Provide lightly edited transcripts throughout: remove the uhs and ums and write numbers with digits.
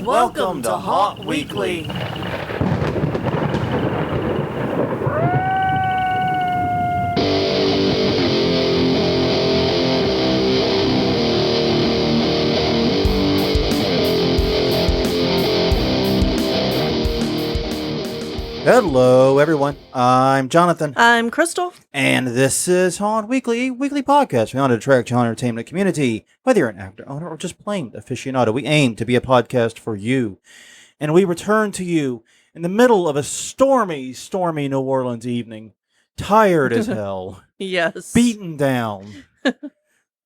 Welcome to Haunt Weekly. Hello, everyone. I'm Jonathan. I'm Crystal. And this is Haunt Weekly, a weekly podcast. We want to attract your entertainment community. Whether you're an actor, owner, or just plain aficionado, we aim to be a podcast for you. And we return to you in the middle of a stormy New Orleans evening. Tired as hell. Yes. Beaten down.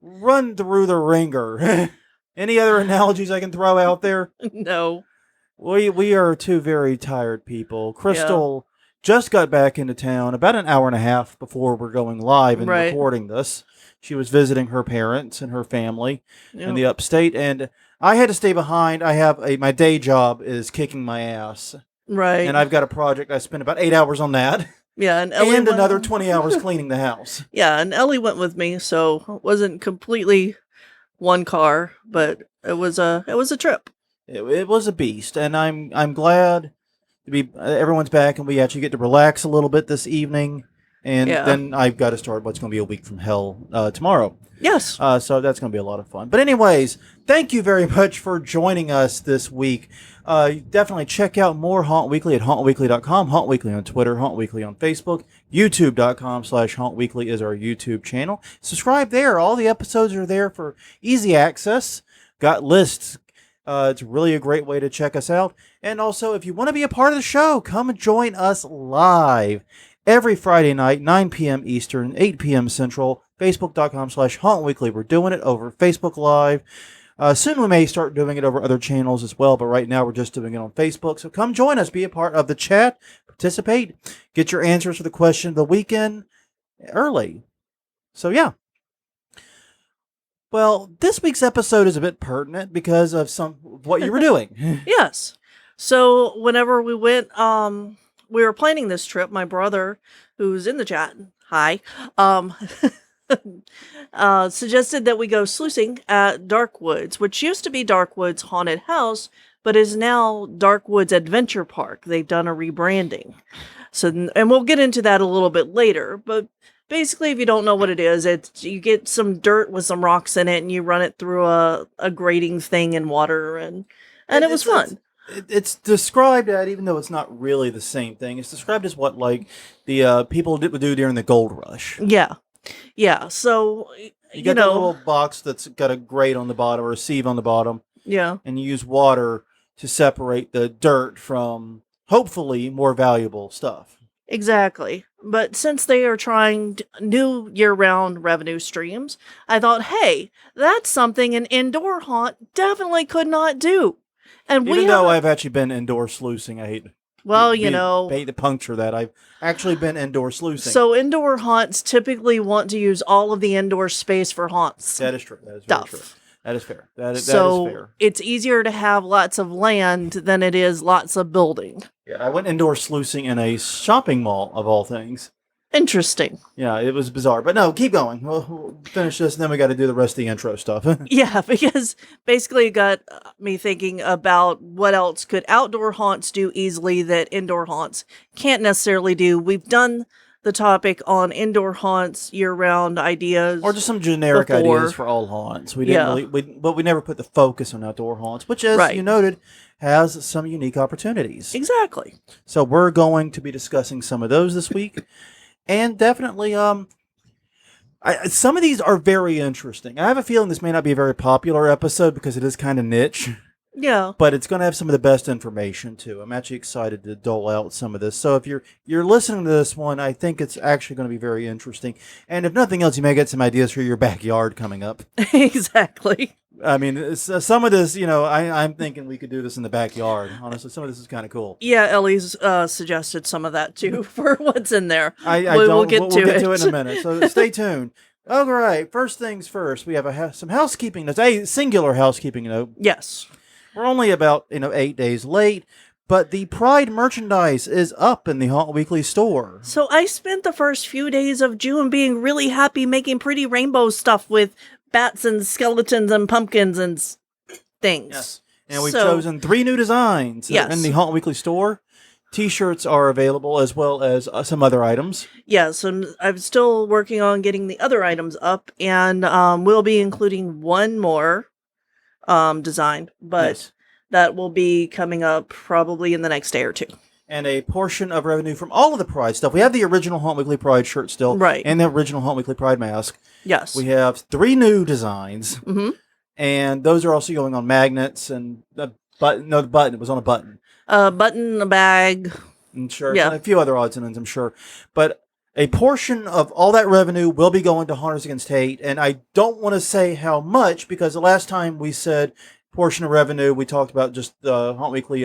Run through the ringer. Any other analogies I can throw out there? No. We are two very tired people. Crystal just got back into town about an hour and a half before we're going live and recording this. She was visiting her parents and her family in the upstate, and I had to stay behind. I have my day job is kicking my ass. Right. And I've got a project. I spent about 8 hours on that. Yeah, and Ellie and another 20 hours cleaning the house. Yeah, and Ellie went with me, so it wasn't completely one car, but it was a trip. It was a beast, and I'm glad to be everyone's back, and we actually get to relax a little bit this evening. And then I've got to start what's going to be a week from hell tomorrow. Yes. So that's going to be a lot of fun. But anyways, thank you very much for joining us this week. Definitely check out more Haunt Weekly at hauntweekly.com, Haunt Weekly on Twitter, Haunt Weekly on Facebook, youtube.com/Haunt Weekly is our YouTube channel. Subscribe there. All the episodes are there for easy access. Got lists. It's really a great way to check us out. And also, if you want to be a part of the show, come and join us live every Friday night, 9 p.m. Eastern, 8 p.m. Central, facebook.com/Haunt Weekly. We're doing it over Facebook Live. Soon we may start doing it over other channels as well, but right now we're just doing it on Facebook. So come join us, be a part of the chat, participate, get your answers for the question of the weekend early. So yeah. Well, this week's episode is a bit pertinent because of what you were doing. Yes. So whenever we went, we were planning this trip. My brother, who's in the chat, hi, suggested that we go sluicing at Darkwoods, which used to be Darkwoods Haunted House, but is now Darkwoods Adventure Park. They've done a rebranding. So, and we'll get into that a little bit later, but basically, if you don't know what it is, you get some dirt with some rocks in it, and you run it through a grating thing in water, and it was fun. It's described at, even though it's not really the same thing, it's described as what like the people would do during the gold rush. Yeah. So you got a little box that's got a grate on the bottom or a sieve on the bottom. Yeah. And you use water to separate the dirt from hopefully more valuable stuff. Exactly. But since they are trying new year-round revenue streams, I thought, hey, that's something an indoor haunt definitely could not do. And even though I've actually been indoor sluicing, I hate to puncture that. I've actually been indoor sluicing. So indoor haunts typically want to use all of the indoor space for haunts. That is true. That is very true. That is fair. That is fair. It's easier to have lots of land than it is lots of building. Yeah, I went indoor sluicing in a shopping mall, of all things. Interesting. Yeah, it was bizarre. But no, keep going. We'll finish this, and then we got to do the rest of the intro stuff. Yeah, because basically it got me thinking about what else could outdoor haunts do easily that indoor haunts can't necessarily do. We've done the topic on indoor haunts, year-round ideas, or just some generic ideas for all haunts. We didn't but we never put the focus on outdoor haunts, which, as you noted, has some unique opportunities. Exactly. So we're going to be discussing some of those this week, and definitely, some of these are very interesting. I have a feeling this may not be a very popular episode because it is kind of niche. Yeah. But it's going to have some of the best information, too. I'm actually excited to dole out some of this. So if you're listening to this one, I think it's actually going to be very interesting. And if nothing else, you may get some ideas for your backyard coming up. Exactly. I mean, some of this, I'm thinking we could do this in the backyard. Honestly, some of this is kind of cool. Yeah, Ellie's suggested some of that, too, for what's in there. We'll get to it in a minute. So stay tuned. All right. First things first, we have some housekeeping notes. A singular housekeeping note. Yes. We're only about 8 days late, but the Pride merchandise is up in the Haunt Weekly store. So I spent the first few days of June being really happy making pretty rainbow stuff with bats and skeletons and pumpkins and things. Yes. And we've So, chosen 3 new designs that are in yes. the Haunt Weekly store. T-shirts are available as well as some other items. Yeah, so I'm still working on getting the other items up, and we'll be including one more design, but Yes. that will be coming up probably in the next day or two. And a portion of revenue from all of the Pride stuff. We have the original Haunt Weekly Pride shirt still. Right. And the original Haunt Weekly Pride mask. Yes. We have 3 new designs. Mm-hmm. And those are also going on magnets and the button. No, the button. It was on a button. A button, a bag. And shirts, Yeah. and a few other odds and ends, I'm sure. But a portion of all that revenue will be going to Hunters Against Hate. And I don't want to say how much, because the last time we said portion of revenue, we talked about just the Haunt Weekly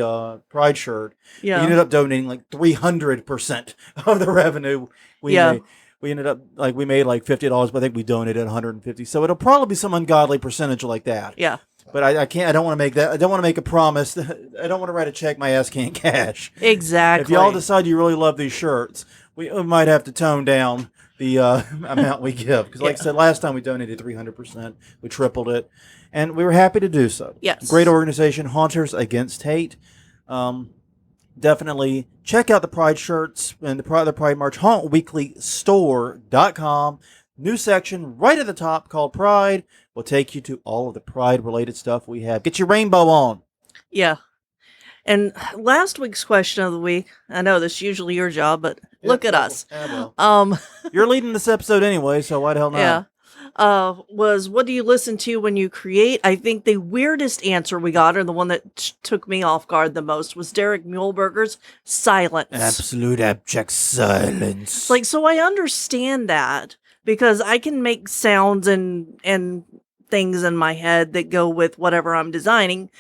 Pride shirt. Yeah. We ended up donating like 300% of the revenue we made. We ended up we made like $50, but I think we donated $150. So it'll probably be some ungodly percentage like that. Yeah. But I can't. I don't want to make that. I don't want to make a promise. I don't want to write a check my ass can't cash. Exactly. If y'all decide you really love these shirts, we might have to tone down the amount we give. Because like I said, last time we donated 300%. We tripled it. And we were happy to do so. Yes. Great organization, Haunters Against Hate. Definitely check out the Pride shirts and the Pride March, hauntweeklystore.com. New section right at the top called Pride will take you to all of the Pride-related stuff we have. Get your rainbow on. Yeah. And last week's question of the week, I know this is usually your job, but look at us. Well. You're leading this episode anyway, so why the hell not? Yeah. Was what do you listen to when you create? I think the weirdest answer we got, or the one that took me off guard the most, was Derek Muehlberger's Silence. Absolute abject silence. It's like, so I understand that, because I can make sounds and things in my head that go with whatever I'm designing,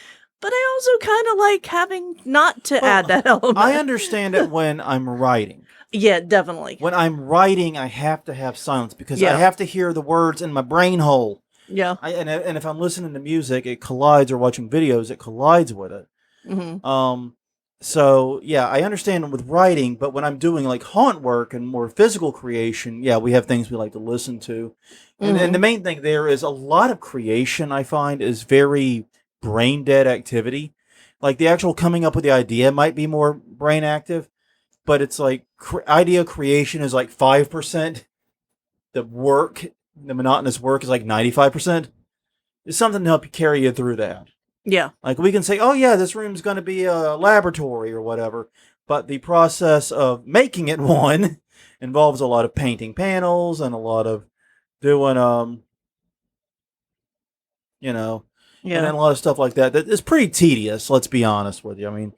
but I also kind of like having not to add that element. I understand it when I'm writing. Yeah, definitely. When I'm writing, I have to have silence because I have to hear the words in my brain hole. Yeah. And if I'm listening to music, it collides, or watching videos, it collides with it. Mm-hmm. So, yeah, I understand with writing, but when I'm doing like haunt work and more physical creation, yeah, we have things we like to listen to. And the main thing there is a lot of creation, I find, is very brain dead activity. Like the actual coming up with the idea might be more brain active, but it's like idea creation is like 5%. The monotonous work is like 95%. It's something to help you carry you through that. Yeah. Like we can say, oh yeah, this room's going to be a laboratory or whatever. But the process of making it one involves a lot of painting panels and a lot of doing, and then a lot of stuff like that. That is pretty tedious, let's be honest with you. I mean,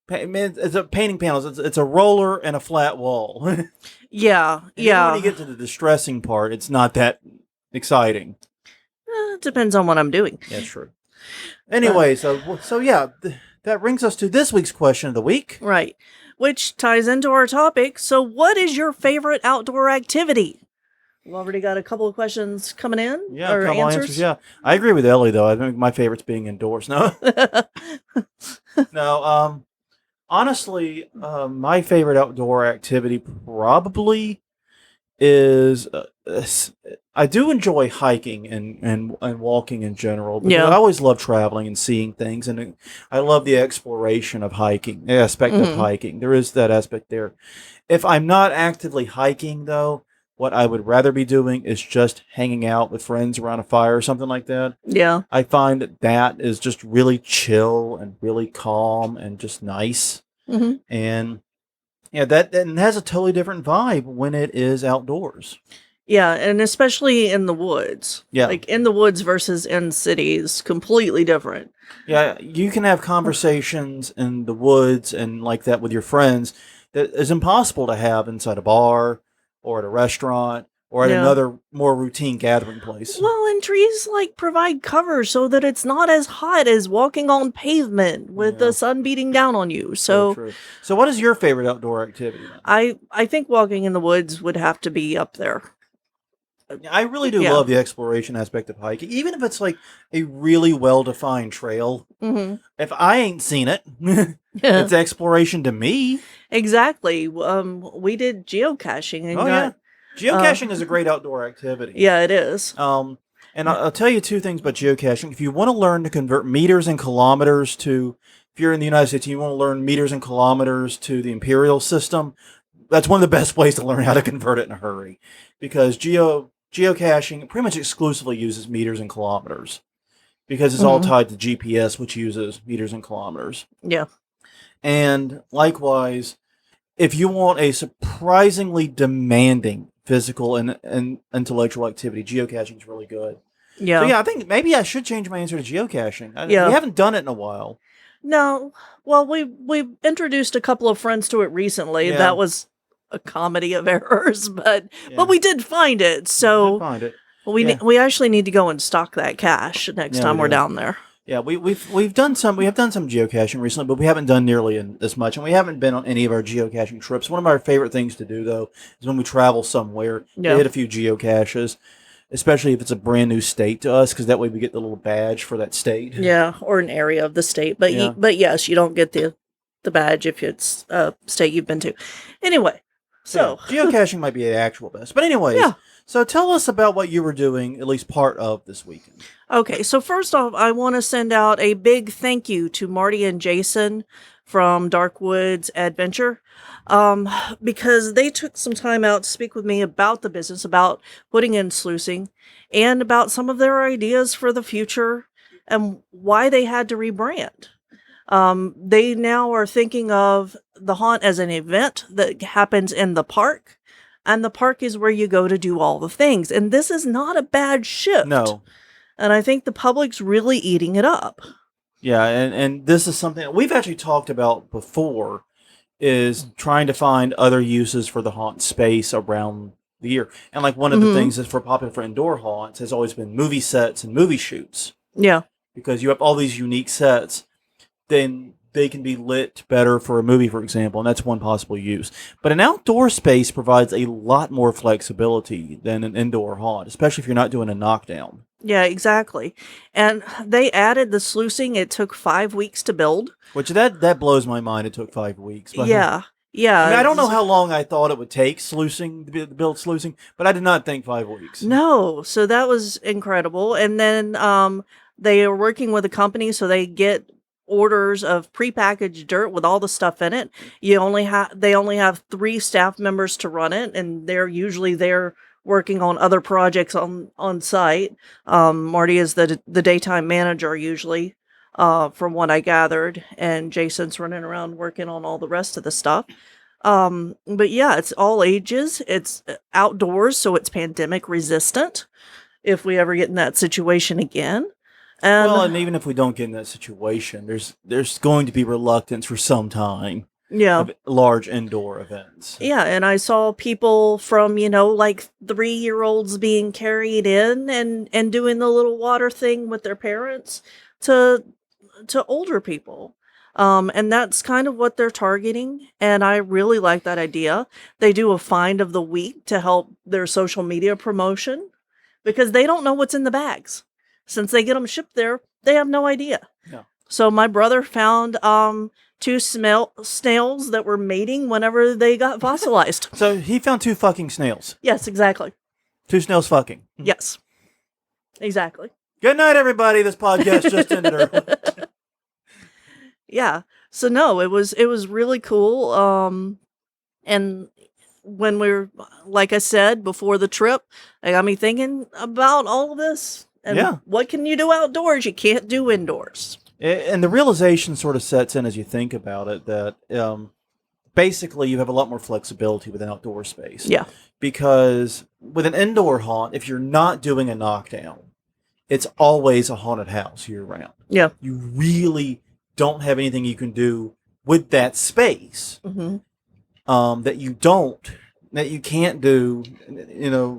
it's a painting panels. It's a roller and a flat wall. Yeah. When you get to the distressing part, it's not that exciting. It depends on what I'm doing. That's true. Anyway, so yeah, that brings us to this week's question of the week. Right. Which ties into our topic. So what is your favorite outdoor activity? We've already got a couple of questions coming in. Yeah, or a couple answers. answers. Yeah, I agree with Ellie though. I think my favorite's being indoors. No, no. Honestly, my favorite outdoor activity probably is. I do enjoy hiking and walking in general. Because I always love traveling and seeing things, and I love the exploration of hiking. The aspect of hiking. There is that aspect there. If I'm not actively hiking, though, what I would rather be doing is just hanging out with friends around a fire or something like that. Yeah. I find that is just really chill and really calm and just nice. Mm-hmm. And yeah, that has a totally different vibe when it is outdoors. Yeah, and especially in the woods. Yeah. Like in the woods versus in cities, completely different. Yeah, you can have conversations in the woods and like that with your friends that is impossible to have inside a bar or at a restaurant or at another more routine gathering place. Well, and trees like provide cover so that it's not as hot as walking on pavement with the sun beating down on you. So true. So what is your favorite outdoor activity then? I think walking in the woods would have to be up there. I really do love the exploration aspect of hiking, even if it's like a really well-defined trail. Mm-hmm. If I ain't seen it, it's exploration to me. Exactly. We did geocaching. And Geocaching is a great outdoor activity. Yeah, it is. And I'll tell you two things about geocaching. If you want to learn to convert meters and kilometers to, if you're in the United States and you want to learn meters and kilometers to the imperial system, that's one of the best ways to learn how to convert it in a hurry. Because geocaching pretty much exclusively uses meters and kilometers. Because it's all tied to GPS, which uses meters and kilometers. Yeah. And likewise, if you want a surprisingly demanding physical and intellectual activity, geocaching is really good. Yeah. So yeah, I think maybe I should change my answer to geocaching. Yeah. We haven't done it in a while. No. Well, we introduced a couple of friends to it recently. Yeah. That was a comedy of errors, but Yeah. we did find it. So Did find it. we actually need to go and stock that cache next time we we're do. down there. Yeah, we have done some geocaching recently, but we haven't done nearly as much, and we haven't been on any of our geocaching trips. One of our favorite things to do, though, is when we travel somewhere, Yeah. we hit a few geocaches, especially if it's a brand new state to us, because that way we get the little badge for that state. Yeah, or an area of the state. But Yeah. but yes, you don't get the badge if it's a state you've been to. Anyway, so Yeah, geocaching might be the actual best. But anyways, Yeah. So tell us about what you were doing, at least part of this weekend. Okay, so first off, I want to send out a big thank you to Marty and Jason from Dark Woods Adventure, because they took some time out to speak with me about the business, about putting in sluicing, and about some of their ideas for the future and why they had to rebrand. They now are thinking of the haunt as an event that happens in the park, and the park is where you go to do all the things. And this is not a bad shift. No. And I think the public's really eating it up. Yeah, and this is something that we've actually talked about before, is trying to find other uses for the haunt space around the year. And like one of the things that's popular for indoor haunts has always been movie sets and movie shoots. Yeah. Because you have all these unique sets, then they can be lit better for a movie, for example, and that's one possible use. But an outdoor space provides a lot more flexibility than an indoor haunt, especially if you're not doing a knockdown. Yeah, exactly. And they added the sluicing. It took 5 weeks to build. Which that blows my mind. It took 5 weeks. But Yeah. Yeah. I mean, I don't know how long I thought it would take sluicing to build sluicing, but I did not think 5 weeks. No. So that was incredible. And then they are working with a company, so they get orders of prepackaged dirt with all the stuff in it. They only have 3 staff members to run it, and they're usually there working on other projects on site. Marty is the daytime manager usually, from what I gathered, and Jason's running around working on all the rest of the stuff. But yeah, it's all ages. It's outdoors, so it's pandemic resistant if we ever get in that situation again. And even if we don't get in that situation, there's going to be reluctance for some time. Yeah. Of large indoor events. Yeah, and I saw people from, like 3-year-olds being carried in and doing the little water thing with their parents to older people. And that's kind of what they're targeting. And I really like that idea. They do a find of the week to help their social media promotion because they don't know what's in the bags. Since they get them shipped there, they have no idea. No. So my brother found 2 snails that were mating whenever they got fossilized. So he found 2 fucking snails. Yes, exactly. 2 snails fucking. Yes. Exactly. Good night, everybody. This podcast just ended early. Yeah. So no, it was really cool. And when like I said before the trip, it got me thinking about all of this. And what can you do outdoors? You can't do indoors. And the realization sort of sets in as you think about it that basically you have a lot more flexibility with an outdoor space. Yeah. Because with an indoor haunt, if you're not doing a knockdown, it's always a haunted house year round. Yeah. You really don't have anything you can do with that space that you can't do,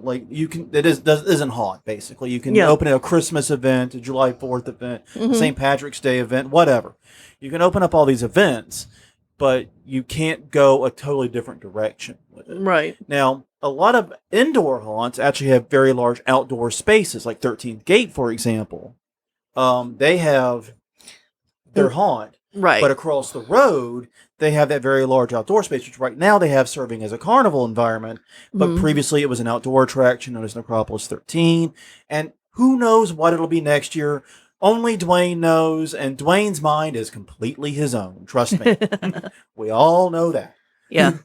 like you can, isn't haunt, basically. You can open a Christmas event, a July 4th event, St. Patrick's Day event, whatever. You can open up all these events, but you can't go a totally different direction with it. Right. Now, a lot of indoor haunts actually have very large outdoor spaces, like 13th Gate, for example. They have their haunt. Right. But across the road, they have that very large outdoor space, which right now they have serving as a carnival environment. But previously it was an outdoor attraction known as Necropolis 13. And Who knows what it'll be next year? Only Dwayne knows, and Dwayne's mind is completely his own. Trust me. We all know that. Yeah.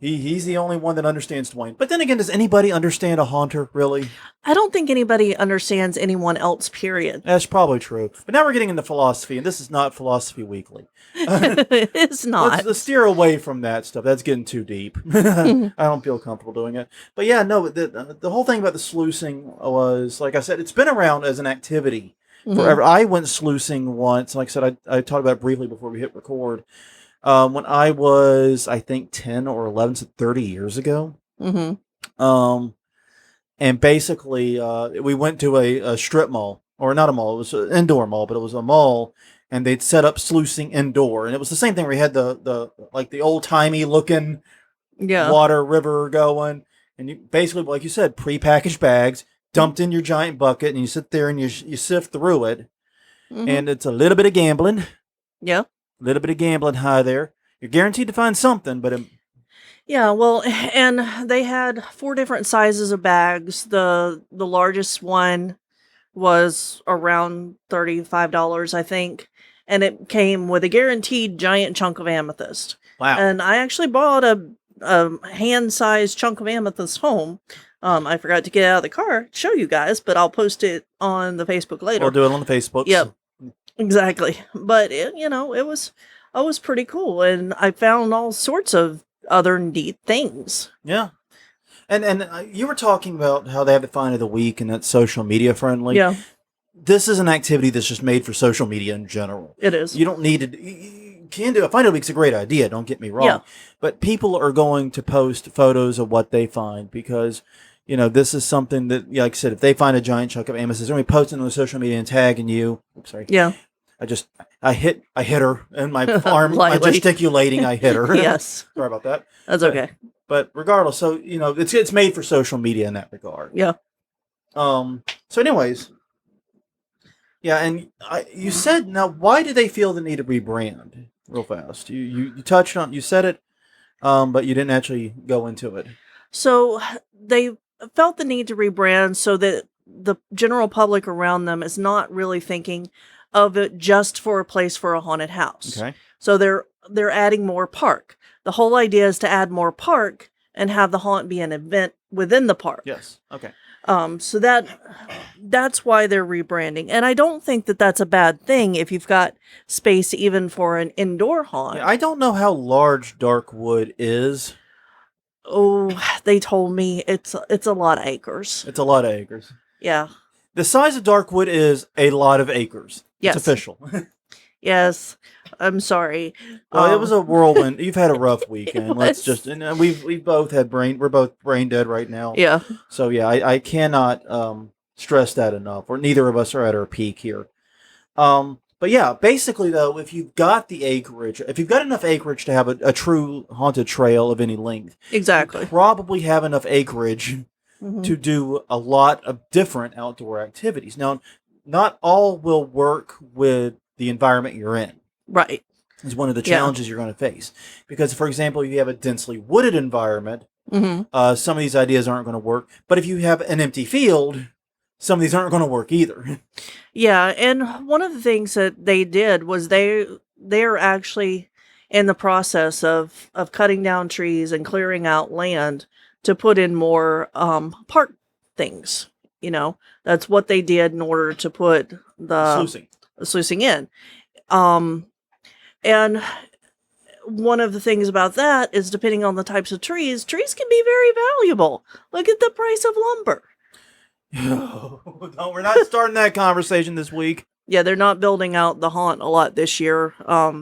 He's the only one that understands Dwayne. But then again, does anybody understand a haunter, really? I don't think anybody understands anyone else, period. That's probably true. But now we're getting into philosophy, and this is not Philosophy Weekly. It's not. Let's steer away from that stuff. That's getting too deep. I don't feel comfortable doing it. But yeah, no, the whole thing about the sluicing was, like I said, it's been around as an activity forever. I went sluicing once. Like I said, I talked about it briefly before we hit record. When I was, I think, 10 or 11, so 30 years ago. And basically, we went to a strip mall, or not a mall, it was an indoor mall, but it was a mall, and they'd set up sluicing indoor. And it was the same thing where you had the old-timey looking water river going. And you basically, like you said, prepackaged bags, dumped in your giant bucket, and you sit there and you sift through it. And it's a little bit of gambling. Yeah. A little bit of gambling high there. You're guaranteed to find something, but... Yeah, well, and they had 4 different sizes of bags. The largest one was around $35, I think. And it came with a guaranteed giant chunk of amethyst. Wow. And I actually bought a hand-sized chunk of amethyst home. I forgot to get out of the car to show you guys, but I'll post it on the Facebook later. We'll do it on the Facebook. Yep, exactly. But, it was pretty cool. And I found all sorts of other neat things. Yeah. And you were talking about how they have the Find of the Week and that's social media friendly. Yeah. This is an activity that's just made for social media in general. It is. You don't need to... You can do a Find of the Week's a great idea, don't get me wrong. Yeah. But people are going to post photos of what they find because, this is something that, like I said, if they find a giant chunk of amethyst, they're going to be posting on social media and tagging you. Oops, sorry. Yeah. I hit her in my arm. My gesticulating, I hit her. Yes. Sorry about that. That's okay. But regardless, so, it's made for social media in that regard. Yeah. So anyways, yeah, and you said, now, why do they feel the need to rebrand real fast? You touched on, you said it, but you didn't actually go into it. So they felt the need to rebrand so that the general public around them is not really thinking of it just for a place for a haunted house. Okay. So they're adding more park. The whole idea is to add more park and have the haunt be an event within the park. Yes. Okay. So that's why they're rebranding. And I don't think that that's a bad thing if you've got space even for an indoor haunt. Yeah, I don't know how large Darkwood is. Oh, they told me it's a lot of acres. It's a lot of acres. Yeah. The size of Darkwood is a lot of acres. Yes. It's official. Yes. I'm sorry. Well, it was a whirlwind. You've had a rough weekend. Let's just, and we've both had we're both brain dead right now. Yeah. So yeah, I cannot stress that enough. Or neither of us are at our peak here. But yeah, basically though, if you've got the acreage, if you've got enough acreage to have a true haunted trail of any length, Exactly. you probably have enough acreage to do a lot of different outdoor activities. Now, not all will work with the environment you're in. Right. Is one of the challenges you're going to face. Because, for example, if you have a densely wooded environment, some of these ideas aren't going to work. But if you have an empty field, some of these aren't going to work either. Yeah, and one of the things that they did was they're actually in the process of cutting down trees and clearing out land to put in more park things. That's what they did in order to put the sluicing in. And one of the things about that is, depending on the types of trees can be very valuable. Look at the price of lumber. No, we're not starting that conversation this week. Yeah, they're not building out the haunt a lot this year.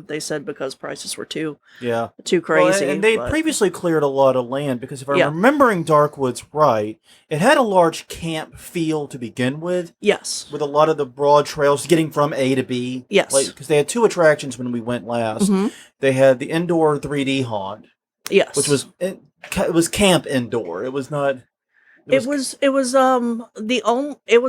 They said because prices were too crazy. Well, and they previously cleared a lot of land because if I'm remembering Darkwoods right, it had a large camp feel to begin with. Yes. With a lot of the broad trails getting from A to B. Yes. Because they had 2 attractions when we went last. They had the indoor 3D haunt. Yes. Which was camp indoor. It was not. It was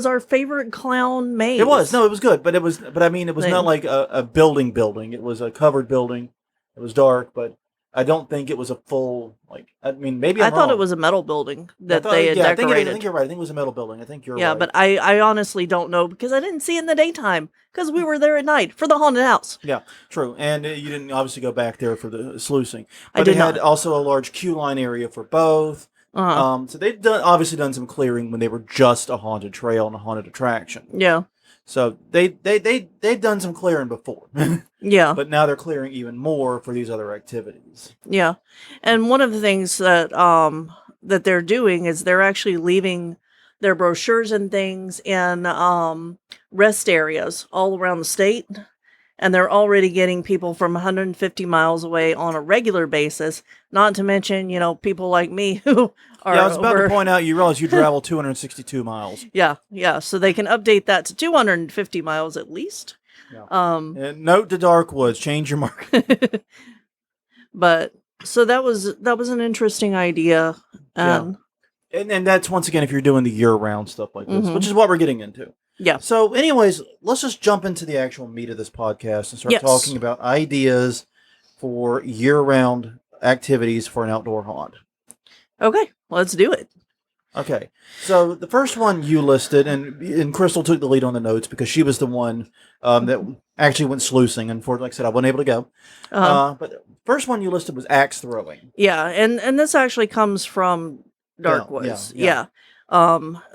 our favorite clown maze. It was good, but it was not like a building. It was a covered building. It was dark, but I don't think it was a full, like, I mean, maybe I I'm thought it wrong. was a metal building I that thought, they had yeah, I think decorated. I think you're right. I think it was a metal building. I think you're Yeah, right. but I honestly don't know because I didn't see it in the daytime because we were there at night for the haunted house. Yeah, true. And you didn't obviously go back there for the sluicing, I but they did had not. also a large queue line area for both. Uh-huh. So they've obviously done some clearing when they were just a haunted trail and a haunted attraction. Yeah. So they've done some clearing before, Yeah. but now they're clearing even more for these other activities. Yeah. And one of the things that they're doing is they're actually leaving their brochures and things in rest areas all around the state. And they're already getting people from 150 miles away on a regular basis, not to mention, people like me who are Yeah, I was about to over. point out you realize you travel 262 miles. Yeah. So they can update that to 250 miles at least. Yeah. And note to Darkwoods, change your mark. But so that was an interesting idea. Yeah. And that's once again if you're doing the year-round stuff like this, which is what we're getting into. Yeah. So, anyways, let's just jump into the actual meat of this podcast and start talking about ideas for year-round activities for an outdoor haunt. Okay, let's do it. Okay, so the first one you listed, and Crystal took the lead on the notes because she was the one that actually went sluicing. Unfortunately, like I said, I wasn't able to go. But the first one you listed was axe throwing. Yeah, and this actually comes from Darkwoods. Yeah.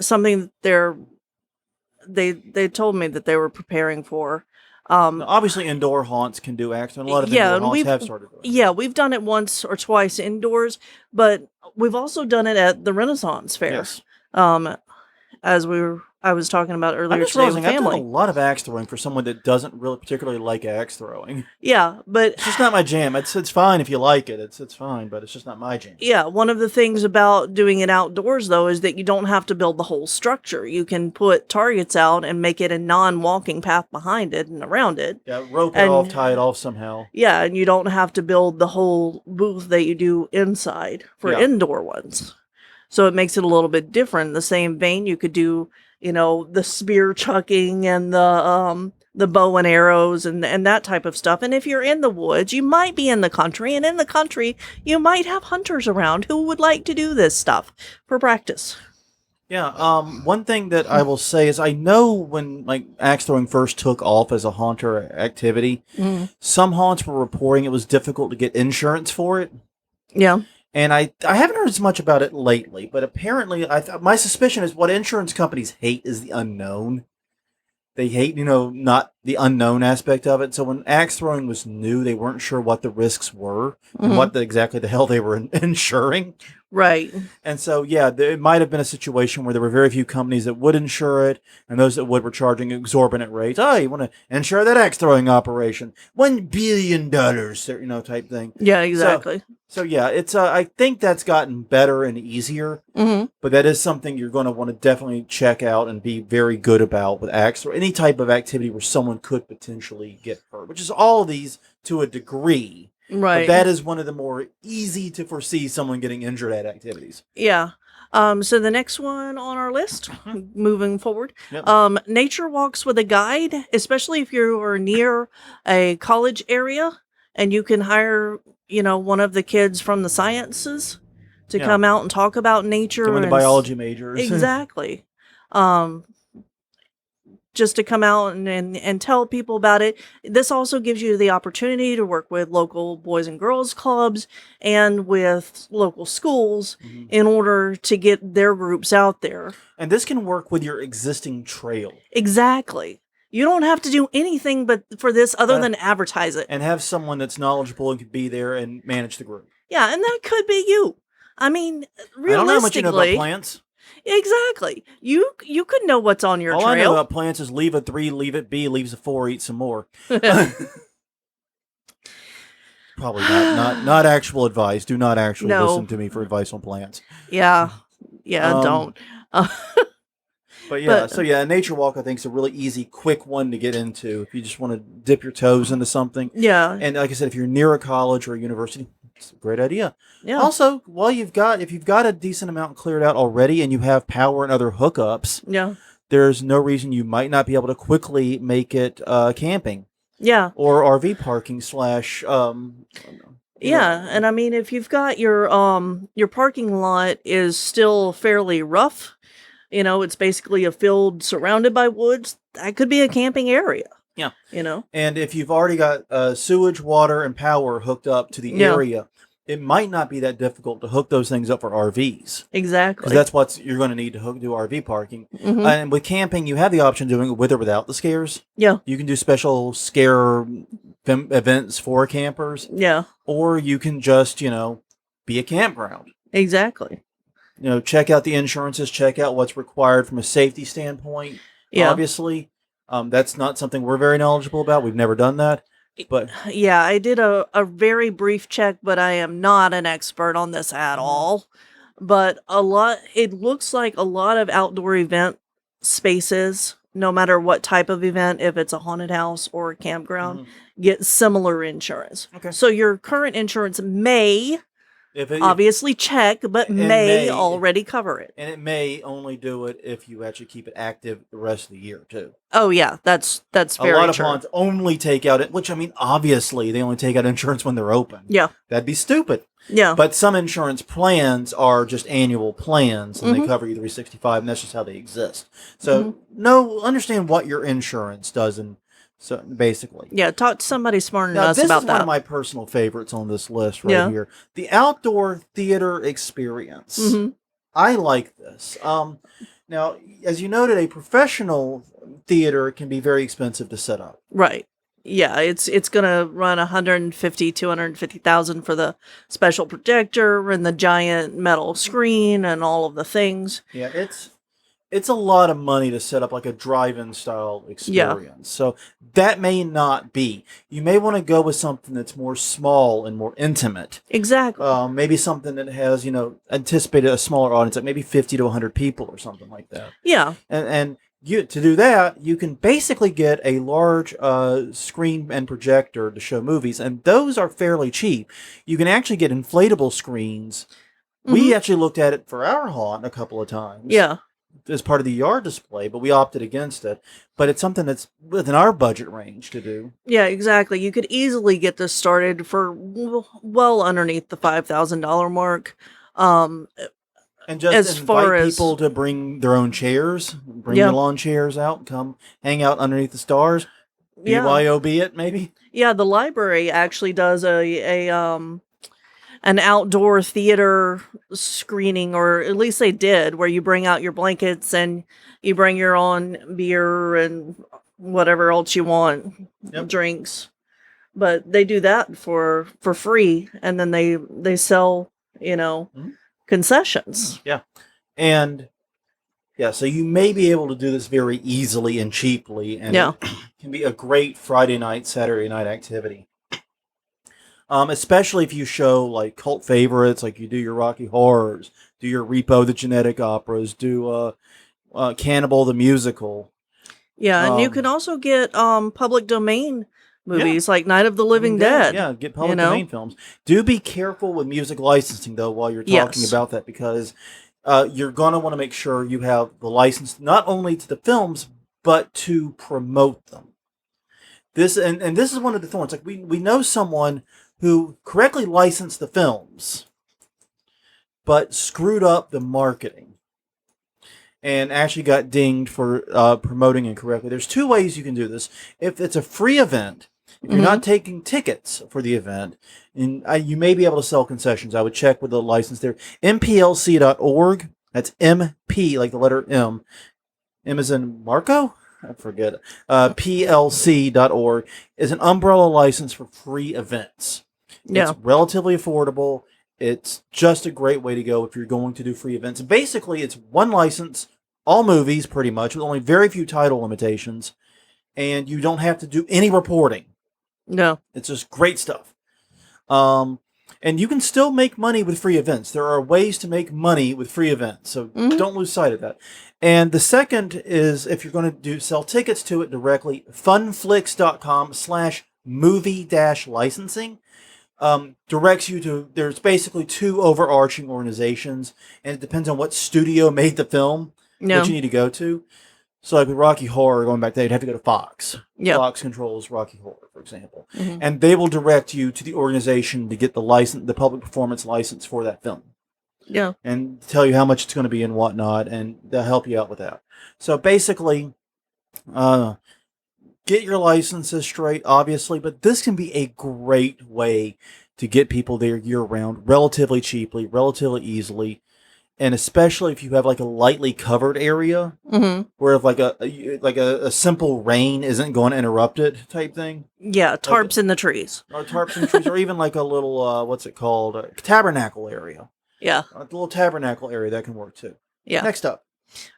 Something they told me that they were preparing for. Now, obviously, indoor haunts can do axe throwing. A lot of indoor haunts have started doing it. Yeah, we've done it once or twice indoors, but we've also done it at the Renaissance Fair. Yes. As I was talking about earlier I'm just today with realizing I've done family. a lot of axe throwing for someone that doesn't really particularly like axe throwing. Yeah, but It's just not my jam. It's fine if you like it. It's fine, but it's just not my jam. yeah, one of the things about doing it outdoors, though, is that you don't have to build the whole structure. You can put targets out and make it a non-walking path behind it and around it. Yeah, rope it off, tie it off somehow. Yeah, and you don't have to build the whole booth that you do inside for indoor ones. So it makes it a little bit different. In the same vein, you could do, the spear chucking and the bow and arrows and that type of stuff. And if you're in the woods, you might be in the country, and in the country, you might have hunters around who would like to do this stuff for practice. Yeah, one thing that I will say is I know when axe throwing first took off as a haunter activity, some haunts were reporting it was difficult to get insurance for it. Yeah. And I haven't heard as much about it lately, but apparently my suspicion is what insurance companies hate is the unknown. They hate, not the unknown aspect of it. So when axe throwing was new, they weren't sure what the risks were and what exactly the hell they were insuring. Right. And so, yeah, it might have been a situation where there were very few companies that would insure it, and those that would were charging exorbitant rates. Oh, you want to insure that axe throwing operation? $1 billion, type thing. Yeah, exactly. So yeah, it's I think that's gotten better and easier, but that is something you're going to want to definitely check out and be very good about with axe or any type of activity where someone could potentially get hurt, which is all of these to a degree. Right. But that is one of the more easy to foresee someone getting injured at activities. Yeah. So the next one on our list, moving forward, nature walks with a guide, especially if you are near a college area and you can hire, one of the kids from the sciences to come out and talk about nature. Some of the biology majors. Exactly. Just to come out and tell people about it. This also gives you the opportunity to work with local boys and girls clubs and with local schools in order to get their groups out there. And this can work with your existing trail. Exactly. You don't have to do anything but for this other than advertise it. And have someone that's knowledgeable and can be there and manage the group. Yeah, and that could be you. I mean, realistically... I don't know how much you know about plants. Exactly. You could know what's on your trail. All I know about plants is leave a 3, leave it be, leaves a 4, eat some more. Probably not actual advice. Do not actually listen to me for advice on plants. Yeah. Don't. But a nature walk I think is a really easy, quick one to get into if you just want to dip your toes into something. Yeah. And like I said, if you're near a college or a university, it's a great idea. Yeah. Also, if you've got a decent amount cleared out already and you have power and other hookups, there's no reason you might not be able to quickly make it camping. Yeah. Or RV parking / Yeah, and I mean, if you've got your parking lot is still fairly rough, it's basically a field surrounded by woods, that could be a camping area, Yeah. you know? And if you've already got sewage, water, and power hooked up to the Yeah, area, it might not be that difficult to hook those things up for RVs. Because exactly. that's what you're going to need to do RV parking. Hmm. And with camping, you have the option of doing it with or without the scares. Yeah, You can do special scare events for campers, yeah, or you can just, be a campground. exactly. Check out the insurances, check out what's required from a safety standpoint. Yeah. Obviously, that's not something we're very knowledgeable about. We've never done that. But Yeah, I did a very brief check, but I am not an expert on this at Mhm. all. But it looks like a lot of outdoor event spaces, no matter what type of event, if it's a haunted house or a campground, Mhm. get similar insurance. Okay. So your current insurance may if obviously check, but and may may already cover it. and it may only do it if you actually keep it active the rest of the year too. Oh yeah, that's A very lot of true. haunts only take out it, which I mean, obviously they only take out insurance when they're open. Yeah, That'd be stupid. yeah. But some insurance plans are just annual plans, and they Mhm. cover you 365, and that's just how they exist. Mhm. So, understand what your insurance does, and so basically. Yeah, talk to somebody smarter than Now, us this about is one of that. my personal favorites on this list right Yeah. here: the outdoor theater experience. Hmm. I like this. Now, as you noted, a professional theater can be very expensive to set up. Right. Yeah, it's gonna run 150, 250,000 for the special projector and the giant metal screen and all of the things. Yeah, it's a lot of money to set up like a drive-in style Yeah, experience. So that may not be. You may want to go with something that's more small and more intimate. exactly. Maybe something that has, anticipated a smaller audience, like maybe 50 to 100 people or something like that. Yeah. And to do that, you can basically get a large screen and projector to show movies, and those are fairly cheap. You can actually get inflatable screens. Hmm. We actually looked at it for our haunt a couple of times Yeah. as part of the yard display, but we opted against it. But it's something that's within our budget range to do. Yeah, exactly. You could easily get this started for well underneath the $5,000 mark. Um And just as far invite as people to bring their own chairs, bring your yeah. lawn chairs out, come hang out underneath the stars, Yeah. BYOB it maybe. Yeah, the library actually does a an outdoor theater screening, or at least they did, where you bring out your blankets and you bring your own beer and whatever else you want, Yep. drinks. But they do that for free, and then they sell, Mhm. concessions. Yeah. And yeah, so you may be able to do this very easily and cheaply, and Yeah. it can be a great Friday night, Saturday night activity. Especially if you show like cult favorites, like you do your Rocky Horrors, do your Repo the Genetic Operas, do Cannibal the Musical. Yeah, and you can Um, also get public domain yeah, movies like Night of the Living Living Dead. Dead, Yeah, get you public know? domain films. Do be careful with music licensing though while you're talking Yes. about that, because you're gonna want to make sure you have the license not only to the films but to promote them. And this is one of the thorns. Like we know someone who correctly licensed the films, but screwed up the marketing and actually got dinged for promoting incorrectly. There's two ways you can do this. If it's a free event, if you're Mhm. not taking tickets for the event, and you may be able to sell concessions. I would check with the license there. mplc.org. That's MP, like the letter M. M is in Marco? I forget. plc.org is an umbrella license for free events. Yeah. It's relatively affordable. It's just a great way to go if you're going to do free events. Basically, it's one license, all movies pretty much, with only very few title limitations, and you don't have to do any reporting. No. It's just great stuff. And you can still make money with free events. There are ways to make money with free events, so Mhm. don't lose sight of that. And the second is if you're going to sell tickets to it directly, funflix.com/movie-licensing directs you to, there's basically two overarching organizations, and it depends on what studio made the film, No. what you need to go to. So like with Rocky Horror, going back there, you'd have to go to Fox. Yeah. Fox controls Rocky Horror, for example. Mhm. And they will direct you to the organization to get the license, the public performance license for that film. Yeah. And tell you how much it's going to be and whatnot, and they'll help you out with that. So basically, get your licenses straight, obviously, but this can be a great way to get people there year-round, relatively cheaply, relatively easily. And especially if you have like a lightly covered area Mm-hmm. where if like a simple rain isn't going to interrupt it type thing. Yeah, tarps in the trees. Or tarps and trees, or even like a little, what's it called? A tabernacle area. Yeah. A little tabernacle area, that can work too. Yeah. Next up.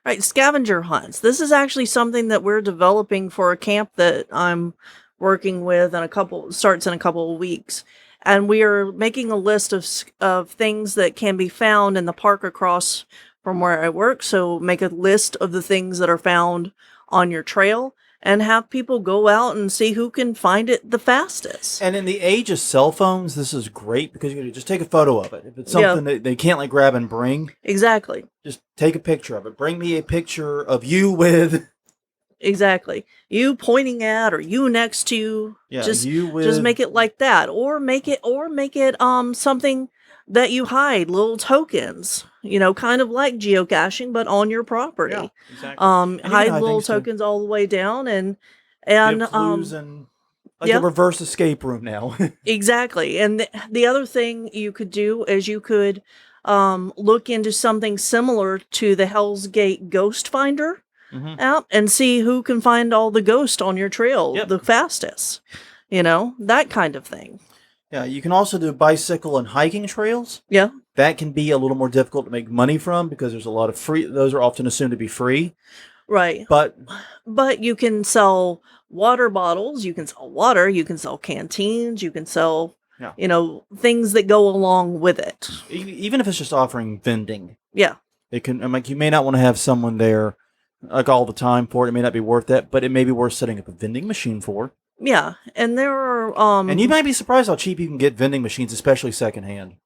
All right, scavenger hunts. This is actually something that we're developing for a camp that I'm working with, and starts in a couple of weeks. And we are making a list of things that can be found in the park across from where I work. So make a list of the things that are found on your trail and have people go out and see who can find it the fastest. And in the age of cell phones, this is great because you can just take a photo of it. If it's something that they can't like grab and bring, Exactly. just take a picture of it. Bring me a picture of you with Exactly. You pointing at or you next to. Just make it like that. Or make it something that you hide, little tokens. Kind of like geocaching, but on your property. Yeah, exactly. Hide little tokens all the way down and give clues and like a reverse escape room now. Exactly. And the other thing you could do is you could look into something similar to the Hell's Gate Ghost Finder. Out and see who can find all the ghosts on your trail the fastest. That kind of thing. Yeah, you can also do bicycle and hiking trails. Yeah. That can be a little more difficult to make money from because there's a lot of free, those are often assumed to be free. Right. But you can sell water bottles, you can sell water, you can sell canteens, you can sell, things that go along with it. Even if it's just offering vending. Yeah. It can, like, you may not want to have someone there like all the time for it. It may not be worth that, but it may be worth setting up a vending machine for. Yeah, and there are and you might be surprised how cheap you can get vending machines, especially secondhand.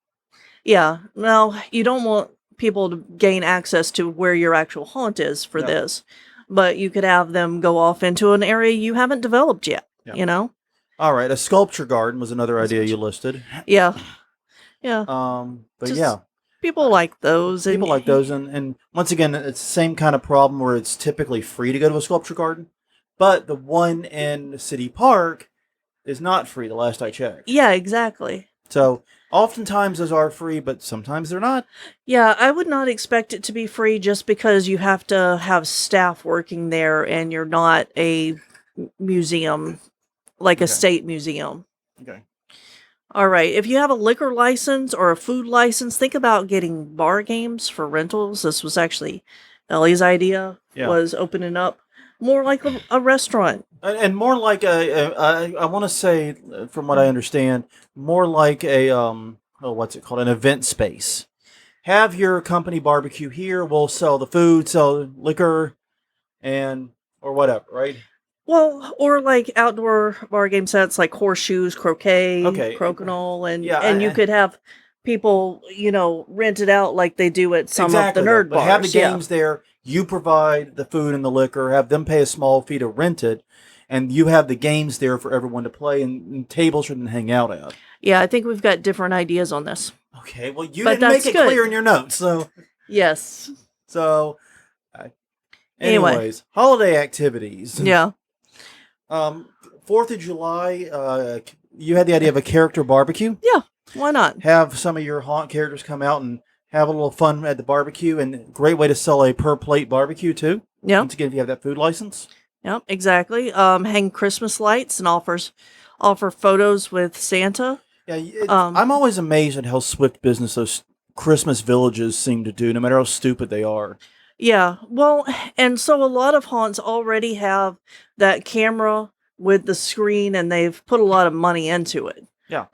Yeah, well, you don't want people to gain access to where your actual haunt is for this, but you could have them go off into an area you haven't developed yet. All right, a sculpture garden was another idea you listed. Yeah. But just, people like those. And once again, it's the same kind of problem where it's typically free to go to a sculpture garden, but the one in the city park is not free, the last I checked. Yeah, exactly. So oftentimes those are free, but sometimes they're not. Yeah, I would not expect it to be free just because you have to have staff working there and you're not a museum, like a state museum. Okay. All right. If you have a liquor license or a food license, think about getting bar games for rentals. This was actually Ellie's idea, was opening up more like a restaurant. And more like I want to say, from what I understand, more like what's it called? An event space. Have your company barbecue here. We'll sell the food, sell liquor, or whatever, right? Well, or like outdoor bar game sets like horseshoes, croquet, crokinole, and you could have people, rent it out like they do at some of the nerd bars. But have the games there. You provide the food and the liquor. Have them pay a small fee to rent it, and you have the games there for everyone to play and tables for them to hang out at. Yeah, I think we've got different ideas on this. Okay, well, you didn't make it clear in your notes, so yes. So, anyways, holiday activities. Yeah. 4th of July, you had the idea of a character barbecue? Yeah, why not? Have some of your haunt characters come out and have a little fun at the barbecue, and great way to sell a per plate barbecue, too. Yeah. Once again, if you have that food license. Yep, exactly. Hang Christmas lights and offer photos with Santa. Yeah, I'm always amazed at how swift business those Christmas villages seem to do, no matter how stupid they are. Yeah, well, and so a lot of haunts already have that camera with the screen, and they've put a lot of money into it. Yeah.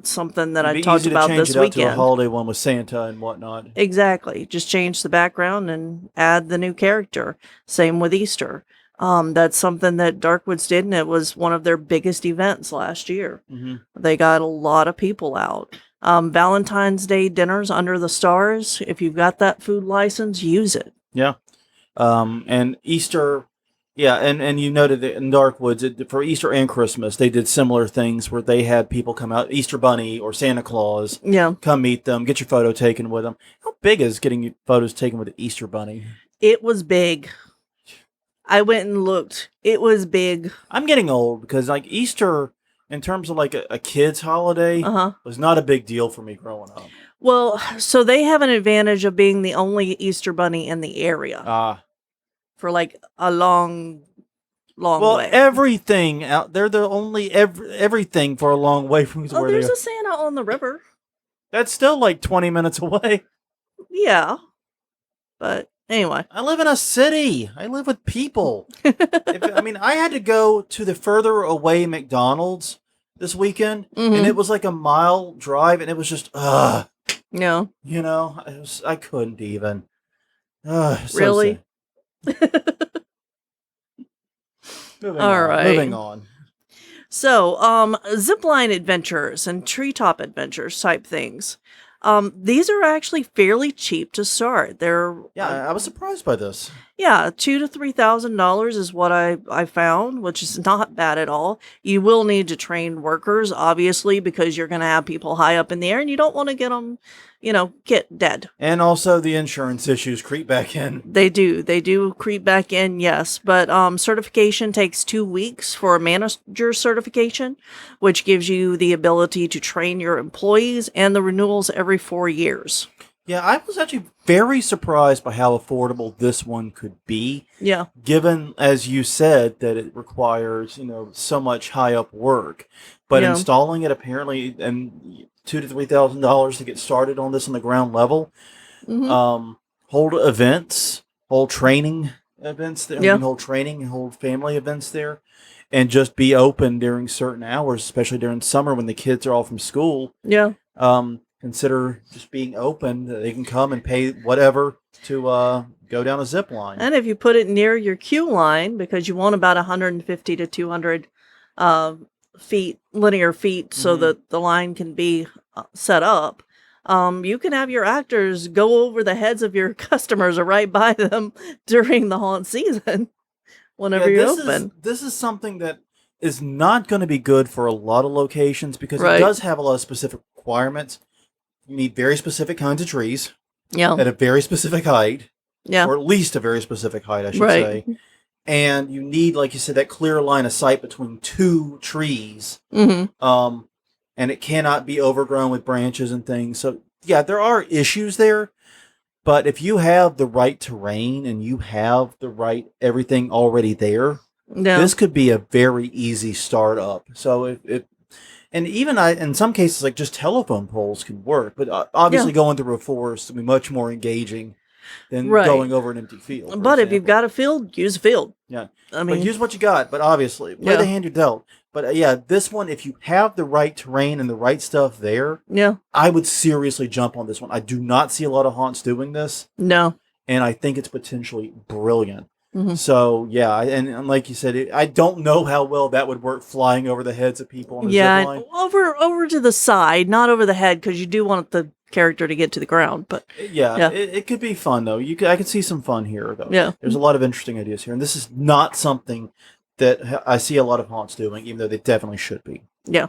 Something that I talked about this weekend. To a holiday one with Santa and whatnot. Exactly. Just change the background and add the new character. Same with Easter. That's something that Darkwoods did, and it was one of their biggest events last year. Mm-hmm. They got a lot of people out. Valentine's Day dinners under the stars. If you've got that food license, use it. Yeah. And Easter, yeah, and you noted that in Darkwoods, for Easter and Christmas, they did similar things where they had people come out, Easter Bunny or Santa Claus, Yeah. come meet them, get your photo taken with them. How big is getting your photos taken with the Easter Bunny? It was big. I went and looked. It was big. I'm getting old because like Easter, in terms of like a kid's holiday, Uh-huh. was not a big deal for me growing up. Well, so they have an advantage of being the only Easter bunny in the area for like a long Well, way. everything out they're the only everything for a long way from Oh, where they there's are. a Santa on the river. That's still like 20 minutes away. Yeah. But anyway. I live in a city. I live with people. I had to go to the further away McDonald's this weekend, and it was like a mile drive, and it was just, No. you know, I couldn't even. Really? All right. Moving on. So, zipline adventures and treetop adventures type things. These are actually fairly cheap to start. They're Yeah, I was surprised by this. yeah, $2,000 to $3,000 is what I found, which is not bad at all. You will need to train workers, obviously, because you're going to have people high up in the air, and you don't want to get them, get dead. And also the insurance issues creep back in. They do creep back in, yes. But certification takes 2 weeks for a manager certification, which gives you the ability to train your employees, and the renewals every 4 years. Yeah, I was actually very surprised by how affordable this one could be. Yeah. Given, as you said, that it requires, so much high up work. But Yeah. installing it apparently and $2,000 to $3,000 to get started on this on the ground level. Hold events, hold training events there. Yeah. Hold training and hold family events there. And just be open during certain hours, especially during summer when the kids are all from school. Yeah. Consider just being open. They can come and pay whatever to go down a zip line. And if you put it near your queue line, because you want about 150 to 200 linear feet, so that the line can be set up, you can have your actors go over the heads of your customers or right by them during the haunt season whenever you're open. This is something that is not going to be good for a lot of locations because Right. it does have a lot of specific requirements. You need very specific kinds of trees Yeah. at a very specific height, Yeah. or at least a very specific height, I should Right. say. And you need, like you said, that clear line of sight between two trees. Mm-hmm. And it cannot be overgrown with branches and things. So, yeah, there are issues there. But if you have the right terrain and you have the right everything already there, Yeah. this could be a very easy startup. So and even in some cases, like just telephone poles can work. But obviously, going through a forest will be much more engaging than Right. going over an empty field. for But if you've example. got a field, use a field. Yeah. I But mean, use what you got. But obviously, play the hand you're dealt. But yeah, this one, if you have the right terrain and the right stuff there, yeah. I would seriously jump on this one. I do not see a lot of haunts doing this, No. and I think it's potentially brilliant. Mhm. So yeah, and like you said, I don't know how well that would work flying over the heads of people on a Yeah, zip line. over to the side, not over the head, because you do want the character to get to the ground. But Yeah, it could be fun though. I could see some fun here though. Yeah. There's a lot of interesting ideas here, and this is not something that I see a lot of haunts doing, even though they definitely should be. yeah,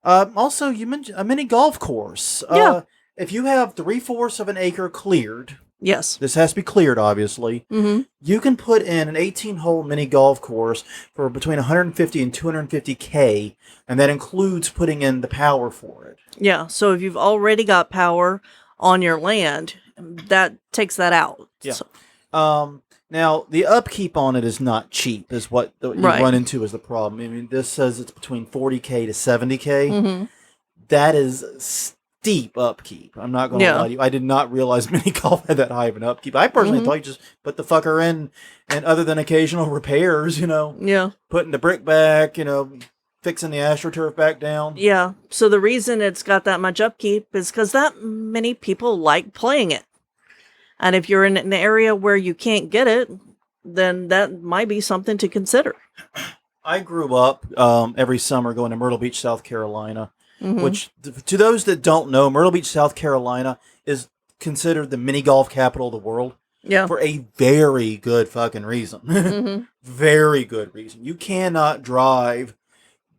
Also, you mentioned a mini golf course. Yeah. If you have 3/4 of an acre cleared, yes, this has to be cleared, obviously. mm-hmm. You can put in an 18-hole mini golf course for between 150 and 250K, and that includes putting in the power for it. Yeah. So if you've already got power on your land, that takes that out. Yeah. So, Now, the upkeep on it is not cheap, is what you Right. run into as the problem. I mean, this says it's between 40K to 70K. Mhm. That is steep upkeep. I'm not going to Yeah. lie to you. I did not realize mini golf had that high of an upkeep. I personally Mhm. thought you just put the fucker in, and other than occasional repairs, Yeah. putting the brick back, fixing the AstroTurf back down. Yeah. So the reason it's got that much upkeep is because that many people like playing it. And if you're in an area where you can't get it, then that might be something to consider. I grew up every summer going to Myrtle Beach, South Carolina, Mhm. which, to those that don't know, Myrtle Beach, South Carolina is considered the mini golf capital of the world. Yeah. for a very good fucking reason. Mm-hmm. Very good reason. You cannot drive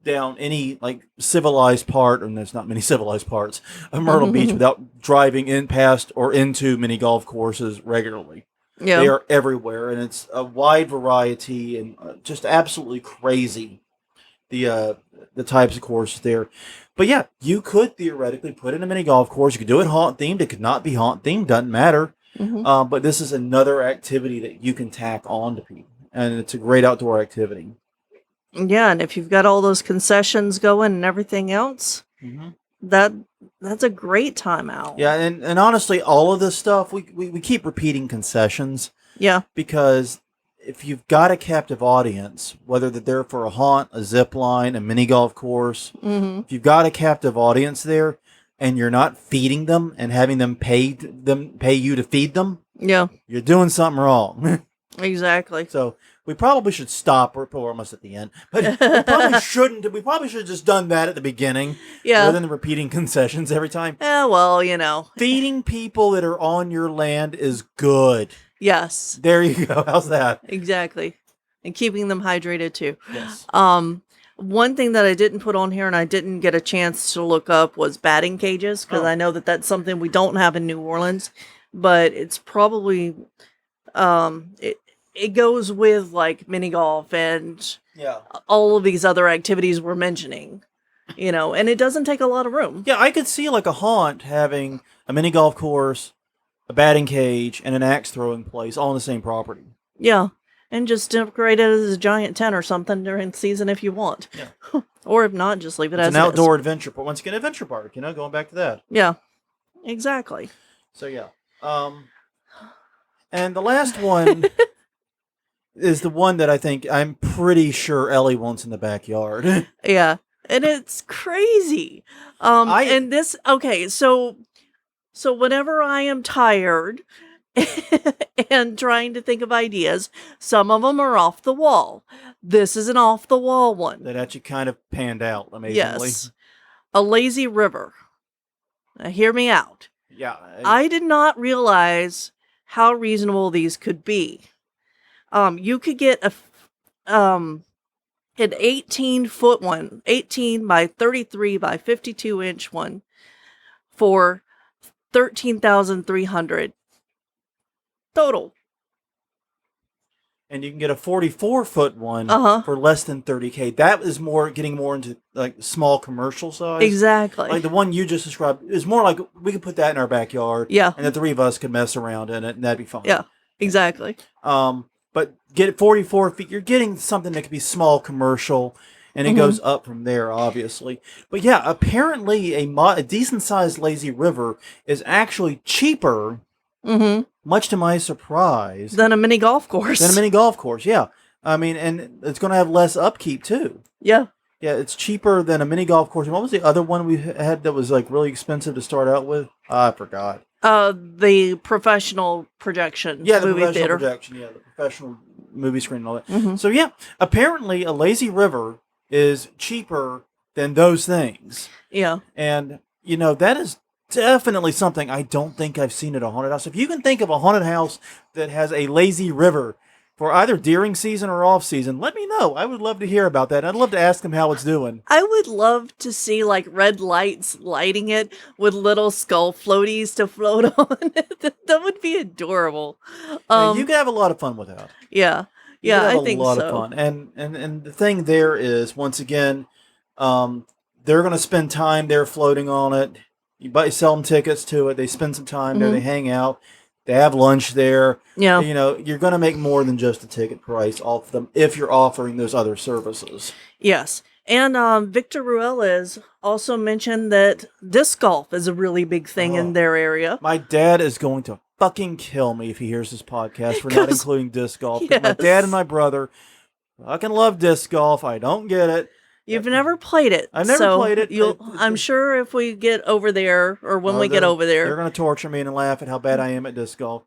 down any like civilized part, and there's not many civilized parts of Myrtle Beach without driving in past or into mini golf courses regularly. Yeah. They are everywhere, and it's a wide variety and just absolutely crazy the types of courses there. But yeah, you could theoretically put in a mini golf course. You could do it haunt themed. It could not be haunt themed. Doesn't matter. Mm-hmm. But this is another activity that you can tack on to people, and it's a great outdoor activity. Yeah, and if you've got all those concessions going and everything else, Mm-hmm. that's a great time out. Yeah, and honestly, all of this stuff, we keep repeating concessions Yeah. because if you've got a captive audience, whether that they're for a haunt, a zip line, a mini golf course, Mm-hmm. if you've got a captive audience there and you're not feeding them and having them pay you to feed them, Yeah. you're doing something wrong. Exactly. So we probably should stop. We're almost at the end, but we probably shouldn't. We probably should have just done that at the beginning, Yeah. rather than repeating concessions every time. Yeah, well, you know. Feeding people that are on your land is good. Yes. There you go. How's that? Exactly. And keeping them hydrated too. Yes. One thing that I didn't put on here and I didn't get a chance to look up was batting cages, because I know that that's something we don't have in New Orleans, but it's probably it goes with like mini golf and Yeah. all of these other activities we're mentioning, and it doesn't take a lot of room. Yeah, I could see like a haunt having a mini golf course, a batting cage, and an axe throwing place all on the same property. Yeah. And just decorate it as a giant tent or something during the season if you want. Yeah. Or if not, just leave it It's as an it outdoor adventure park. Once again, adventure park, going back to that. Yeah. Exactly. So yeah. And the last one is the one that I'm pretty sure Ellie wants in the backyard. Yeah. And it's crazy. So whenever I am tired and trying to think of ideas, some of them are off the wall. This is an off the wall one. That actually kind of panned out amazingly. Yes. A lazy river. Now, hear me out. Yeah. I did not realize how reasonable these could be. You could get an 18-foot one, 18 by 33 by 52 inch one for $13,300 total. And you can get a 44-foot one for less than $30K. That is getting more into like small commercial size. Exactly. Like the one you just described is more like we could put that in our backyard. Yeah. And the three of us could mess around in it, and that'd be fun. Yeah. Exactly. But get it 44 feet. You're getting something that could be small commercial, and it goes up from there, obviously. But yeah, apparently a decent-sized lazy river is actually cheaper. Mm-hmm. Much to my surprise. Than a mini golf course. Yeah. I mean, and it's going to have less upkeep, too. Yeah. Yeah, it's cheaper than a mini golf course. And what was the other one we had that was like really expensive to start out with? I forgot. The professional projection. Yeah, the movie professional theater. projection. Yeah, the professional movie screen and all that. Mm-hmm. So yeah, apparently a lazy river is cheaper than those things. Yeah. And, that is definitely something I don't think I've seen at a haunted house. If you can think of a haunted house that has a lazy river for either during season or off season, let me know. I would love to hear about that. I'd love to ask them how it's doing. I would love to see like red lights lighting it with little skull floaties to float on. That would be adorable. And you could have a lot of fun with that. Yeah. You could Yeah, have I think a lot so. of fun. And the thing there is, once again, they're going to spend time there floating on it. You sell them tickets to it. They spend some time there. They hang out. They have lunch there. Yeah. You're going to make more than just the ticket price off them if you're offering those other services. Yes. And Victor Ruelas also mentioned that disc golf is a really big thing in their area. My dad is going to fucking kill me if he hears this podcast for not including disc golf. 'Cause my dad and my brother fucking love disc golf. I don't get it. You've never played it. I've never played it. I'm sure if we get over there, or when we get over there, they're going to torture me and laugh at how bad I am at disc golf.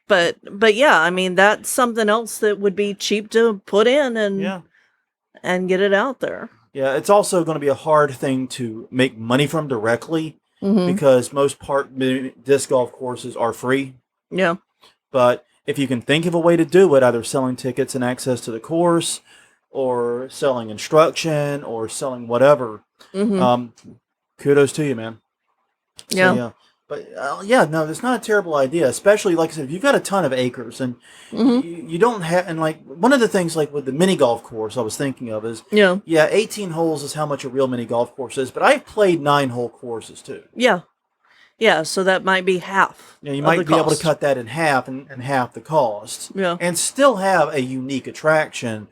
But yeah, I mean, that's something else that would be cheap to put in and get it out there. Yeah, it's also going to be a hard thing to make money from directly because most disc golf courses are free. Yeah. But if you can think of a way to do it, either selling tickets and access to the course, or selling instruction, or selling whatever, Mm-hmm. kudos to you, man. So Yeah. yeah, but yeah, no, it's not a terrible idea. Especially like I said, if you've got a ton of acres and Mm-hmm. you don't have, and like one of the things like with the mini golf course, I was thinking of is, Yeah. yeah, 18 holes is how much a real mini golf course is. But I've played 9-hole courses too. Yeah. Yeah. So that might be half You of the might be able to cost. cut that in half and half the cost, Yeah. and still have a unique attraction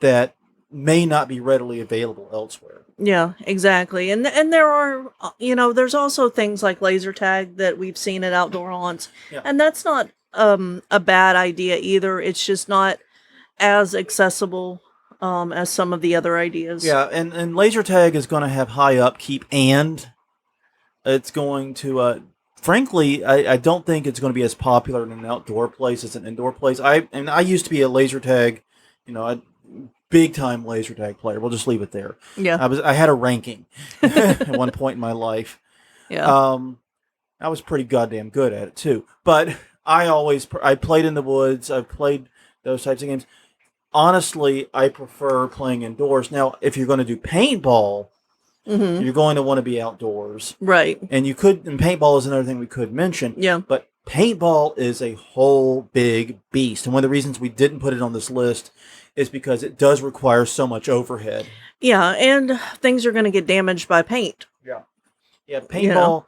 that may not be readily available elsewhere. Yeah, exactly. And there are there's also things like laser tag that we've seen at outdoor haunts. Yeah. And that's not a bad idea either. It's just not as accessible as some of the other ideas. Yeah, and laser tag is going to have high upkeep, and it's going to, frankly, I don't think it's going to be as popular in an outdoor place as an indoor place. I used to be a laser tag, a big time laser tag player. We'll just leave it there. Yeah. I had a ranking at one point in my life. Yeah. I was pretty goddamn good at it too. But I played in the woods. I've played those types of games. Honestly, I prefer playing indoors. Now, if you're going to do paintball, Mm-hmm. you're going to want to be outdoors. Right. And paintball is another thing we could mention. Yeah. But paintball is a whole big beast. And one of the reasons we didn't put it on this list is because it does require so much overhead. Yeah, and things are going to get damaged by paint. Yeah. Yeah, paintball,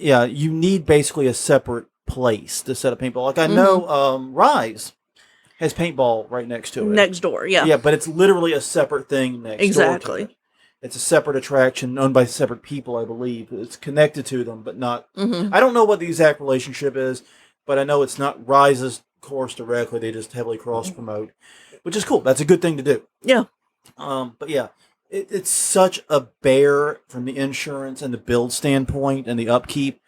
you need basically a separate place to set up paintball. Like I know Rise has paintball right next to it. Next door, yeah. Yeah, but it's literally a separate thing next door. Exactly. To it. It's a separate attraction owned by separate people, I believe. It's connected to them, but not. Mm-hmm. I don't know what the exact relationship is, but I know it's not Rise's course directly. They just heavily cross promote, which is cool. That's a good thing to do. Yeah. But yeah, it's such a bear from the insurance and the build standpoint and the upkeep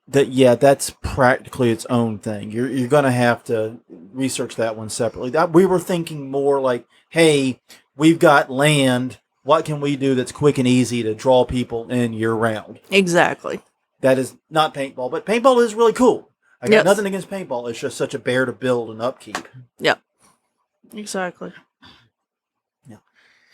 that, yeah, that's practically its own thing. You're going to have to research that one separately. We were thinking more like, hey, we've got land. What can we do that's quick and easy to draw people in year round? Exactly. That is not paintball, but paintball is really cool. I got Yes. nothing against paintball. It's just such a bear to build and upkeep. Yeah. Exactly. Yeah.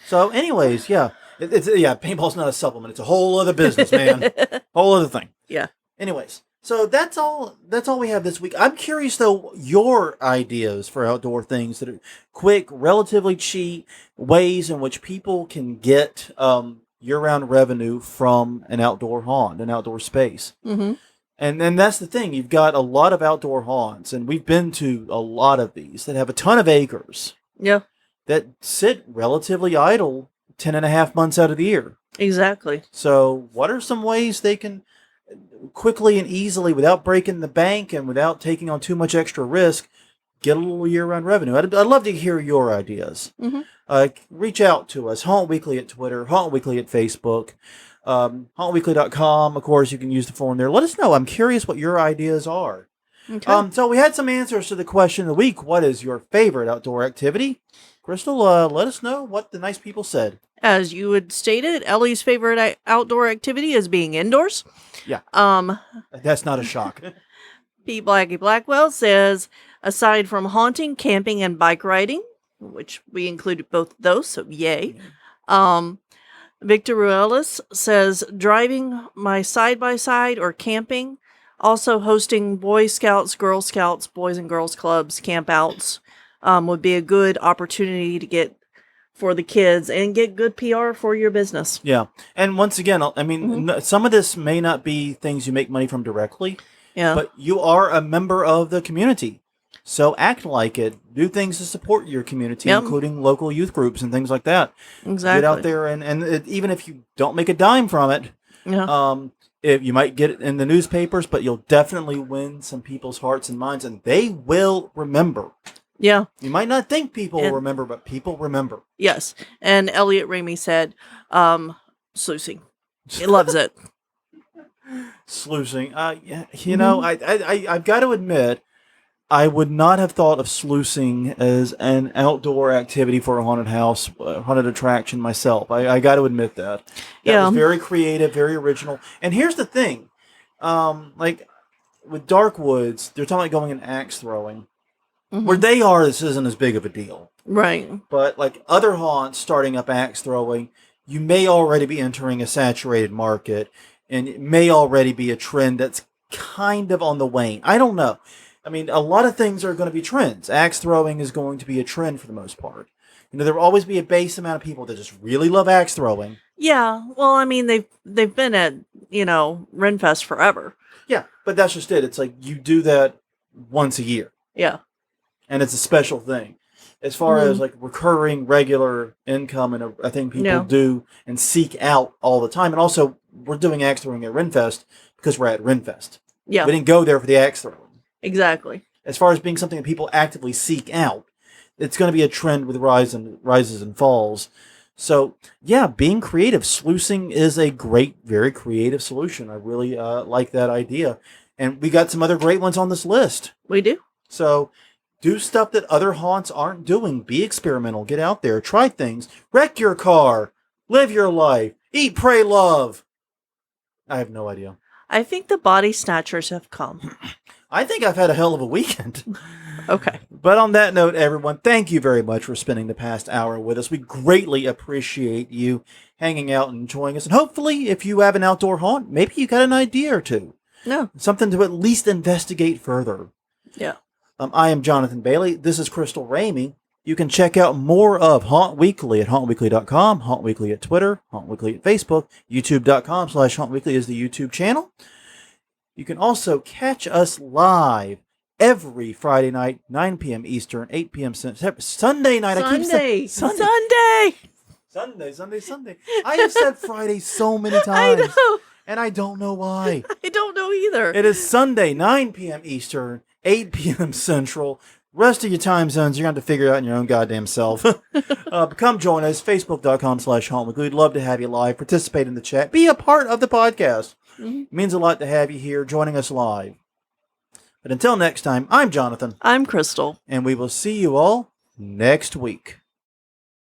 So, anyways, yeah, paintball's not a supplement. It's a whole other business, man. Whole other thing. Yeah. Anyways, so that's all we have this week. I'm curious though, your ideas for outdoor things that are quick, relatively cheap, ways in which people can get year-round revenue from an outdoor haunt, an outdoor space. Mm-hmm. And that's the thing. You've got a lot of outdoor haunts, and we've been to a lot of these that have a ton of acres Yeah. that sit relatively idle 10.5 months out of the year. Exactly. So what are some ways they can quickly and easily, without breaking the bank and without taking on too much extra risk, get a little year-round revenue? I'd love to hear your ideas. Mm-hmm. Reach out to us. Haunt Weekly at Twitter, Haunt Weekly at Facebook, hauntweekly.com. Of course, you can use the form there. Let us know. I'm curious what your ideas are. Okay. So we had some answers to the question of the week. What is your favorite outdoor activity? Crystal, let us know what the nice people said. As you had stated, Ellie's favorite outdoor activity is being indoors. Yeah. Um, That's not a shock. P. Blackie Blackwell says, aside from haunting, camping, and bike riding, which we included both of those, so yay. Victor Ruelas says, driving my side-by-side or camping. Also hosting Boy Scouts, Girl Scouts, Boys and Girls Clubs, campouts would be a good opportunity to get for the kids and get good PR for your business. Yeah. And once again, I mean, some of this may not be things you make money from directly, Yeah. but you are a member of the community. So act like it. Do things to support your community, Yep. including local youth groups and things like that. Exactly. Get out there and even if you don't make a dime from it, Yeah. if you might get it in the newspapers, but you'll definitely win some people's hearts and minds, and they will remember. Yeah. You might not think people will remember, but people remember. Yes. And Elliot Ramey said, sluicing. He loves it. Sluicing. You know, I've got to admit, I would not have thought of sluicing as an outdoor activity for a haunted house, haunted attraction myself. I got to admit that. That was very creative, very original. And here's the thing. with dark woods, they're talking about going in axe throwing. Mhm. Where they are, this isn't as big of a deal. Right. But like other haunts starting up axe throwing, you may already be entering a saturated market, and it may already be a trend that's kind of on the wane. I don't know. I mean, a lot of things are going to be trends. Axe throwing is going to be a trend for the most part. There will always be a base amount of people that just really love axe throwing. Yeah. Well, I mean, they've been at Renfest forever. Yeah, but that's just it. It's like you do that once a year. Yeah. And it's a special thing. As far as like recurring, regular income, and I think people do and seek out all the time. And also, we're doing axe throwing at Renfest because we're at Renfest. Yeah. We didn't go there for the axe throwing. Exactly. As far as being something that people actively seek out, it's going to be a trend with rises and falls. So, yeah, being creative. Sluicing is a great, very creative solution. I really like that idea. And we got some other great ones on this list. We do. So, do stuff that other haunts aren't doing. Be experimental. Get out there. Try things. Wreck your car. Live your life. Eat, pray, love. I have no idea. I think the body snatchers have come. I think I've had a hell of a weekend. Okay. But on that note, everyone, thank you very much for spending the past hour with us. We greatly appreciate you hanging out and enjoying us. And hopefully, if you have an outdoor haunt, maybe you got an idea or two. No. Something to at least investigate further. Yeah. I am Jonathan Bailey. This is Crystal Ramey. You can check out more of Haunt Weekly at hauntweekly.com, Haunt Weekly at Twitter, Haunt Weekly at Facebook, youtube.com/hauntweekly is the YouTube channel. You can also catch us live every Friday night, 9 p.m. Eastern, 8 p.m. Sunday night. I keep saying Sunday. I have said Friday so many times. I know. And I don't know why. I don't know either. It is Sunday, 9 p.m. Eastern, 8 p.m. Central. Rest of your time zones, you're going to have to figure out in your own goddamn self. Come join us, facebook.com/hauntweekly. We'd love to have you live. Participate in the chat. Be a part of the podcast. Mm-hmm. It means a lot to have you here joining us live. But until next time, I'm Jonathan. I'm Crystal. And we will see you all next week.